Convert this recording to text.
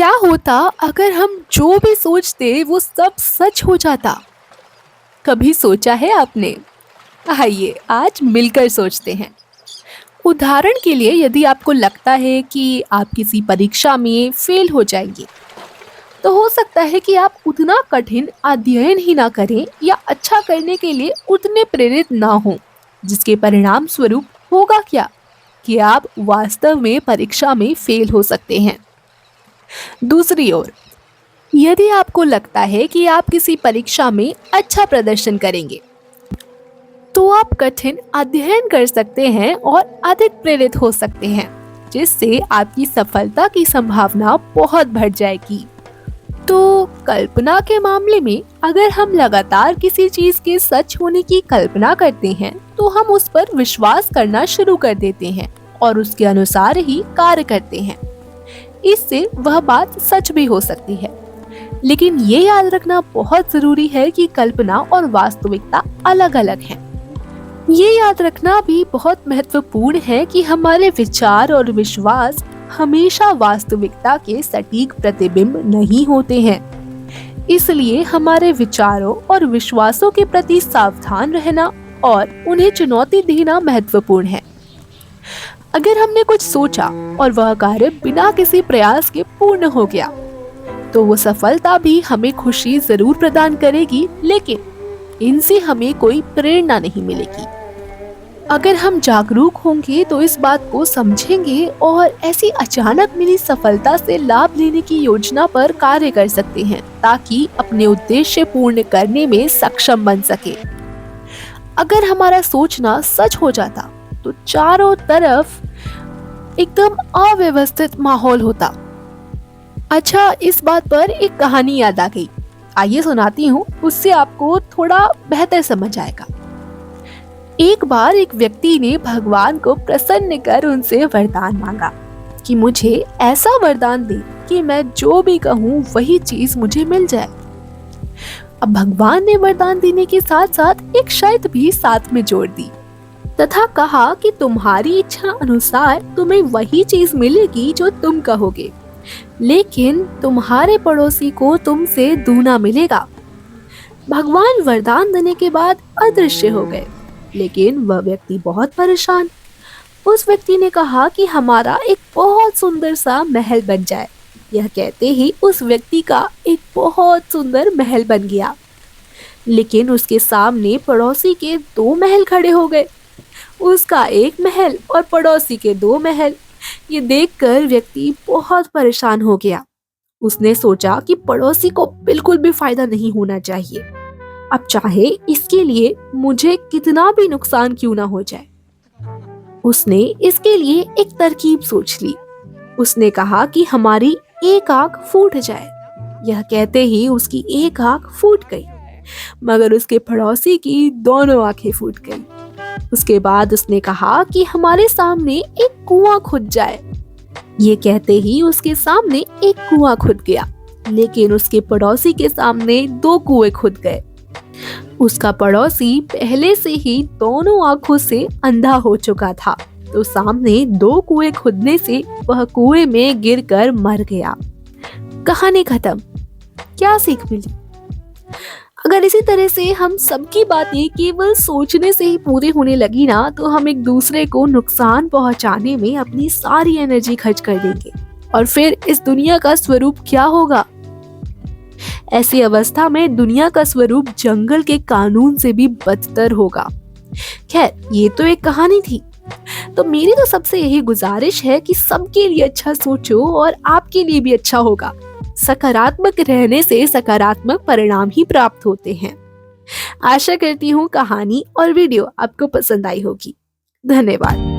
क्या होता अगर हम जो भी सोचते वो सब सच हो जाता? कभी सोचा है आपने? आइए आज मिलकर सोचते हैं। उदाहरण के लिए यदि आपको लगता है कि आप किसी परीक्षा में फेल हो जाएंगे, तो हो सकता है कि आप उतना कठिन अध्ययन ही ना करें या अच्छा करने के लिए उतने प्रेरित ना हों, जिसके परिणाम स्वरूप होगा क्या कि आप वास्तव में परीक्षा में फेल हो सकते हैं। दूसरी ओर, यदि आपको लगता है कि आप किसी परीक्षा में अच्छा प्रदर्शन करेंगे, तो आप कठिन अध्ययन कर सकते हैं और अधिक प्रेरित हो सकते हैं, जिससे आपकी सफलता की संभावना बहुत बढ़ जाएगी। तो कल्पना के मामले में अगर हम लगातार किसी चीज के सच होने की कल्पना करते हैं, तो हम उस पर विश्वास करना शुरू कर देते हैं और उसके अनुसार ही कार्य करते हैं। इससे वह बात सच भी हो सकती है। लेकिन ये याद रखना बहुत जरूरी है कि कल्पना और वास्तविकता अलग अलग हैं। ये याद रखना भी बहुत महत्वपूर्ण है कि हमारे विचार और विश्वास हमेशा वास्तविकता के सटीक प्रतिबिंब नहीं होते हैं। इसलिए हमारे विचारों और विश्वासों के प्रति सावधान रहना और उन्हें चुनौती देना महत्वपूर्ण है। अगर हमने कुछ सोचा और वह कार्य बिना किसी प्रयास के पूर्ण हो गया, तो वो सफलता भी हमें खुशी जरूर प्रदान करेगी, लेकिन इनसे हमें कोई प्रेरणा नहीं मिलेगी। अगर हम जागरूक होंगे तो इस बात को समझेंगे और ऐसी अचानक मिली सफलता से लाभ लेने की योजना पर कार्य कर सकते हैं, ताकि अपने उद्देश्य पूर्ण करने में सक्षम बन सके। अगर हमारा सोचना सच हो जाता, तो चारों तरफ एकदम अव्यवस्थित माहौल होता। अच्छा, इस बात पर एक कहानी याद आ गई, आइए सुनाती हूँ, उससे आपको थोड़ा बेहतर समझ आएगा। एक बार एक व्यक्ति ने भगवान को प्रसन्न कर उनसे वरदान मांगा कि मुझे ऐसा वरदान दे कि मैं जो भी कहूँ वही चीज मुझे मिल जाए। अब भगवान ने वरदान देने के साथ साथ एक शर्त भी साथ में जोड़ दी तथा कहा कि तुम्हारी इच्छा अनुसार तुम्हें वही चीज मिलेगी जो तुम कहोगे, लेकिन तुम्हारे पड़ोसी को तुमसे दूना मिलेगा। भगवान वरदान देने के बाद अदृश्य हो गए, लेकिन वह व्यक्ति बहुत परेशान। उस व्यक्ति ने कहा कि हमारा एक बहुत सुंदर सा महल बन जाए। यह कहते ही उस व्यक्ति का एक बहुत सुंदर महल बन गया, लेकिन उसके सामने पड़ोसी के 2 महल खड़े हो गए। उसका एक महल और पड़ोसी के 2 महल। ये देखकर व्यक्ति बहुत परेशान हो गया। उसने सोचा कि पड़ोसी को बिल्कुल भी फायदा नहीं होना चाहिए, अब चाहे इसके लिए मुझे कितना भी नुकसान क्यों ना हो जाए। उसने इसके लिए एक तरकीब सोच ली। उसने कहा कि हमारी एक आंख फूट जाए। यह कहते ही उसकी एक आंख फूट गई, मगर उसके पड़ोसी की दोनों आंखें फूट गई। उसके बाद उसने कहा कि हमारे सामने एक कुआं खुद जाए। ये कहते ही उसके सामने एक कुआं खुद गया, लेकिन उसके पड़ोसी के सामने 2 कुएं खुद गए। उसका पड़ोसी पहले से ही दोनों आंखों से अंधा हो चुका था, तो सामने 2 कुएं खुदने से वह कुएं में गिरकर मर गया। कहानी खत्म। क्या सीख मिली? अगर इसी तरह से हम सबकी बातें केवल सोचने से ही पूरी होने लगी ना, तो हम एक दूसरे को नुकसान पहुंचाने में अपनी सारी एनर्जी खर्च कर देंगे, और फिर इस दुनिया का स्वरूप क्या होगा? ऐसी अवस्था में दुनिया का स्वरूप जंगल के कानून से भी बदतर होगा। खैर, ये तो एक कहानी थी। तो मेरी तो सबसे यही गुजारिश है कि सबके लिए अच्छा सोचो और आपके लिए भी अच्छा होगा। सकारात्मक रहने से सकारात्मक परिणाम ही प्राप्त होते हैं। आशा करती हूँ कहानी और वीडियो आपको पसंद आई होगी। धन्यवाद।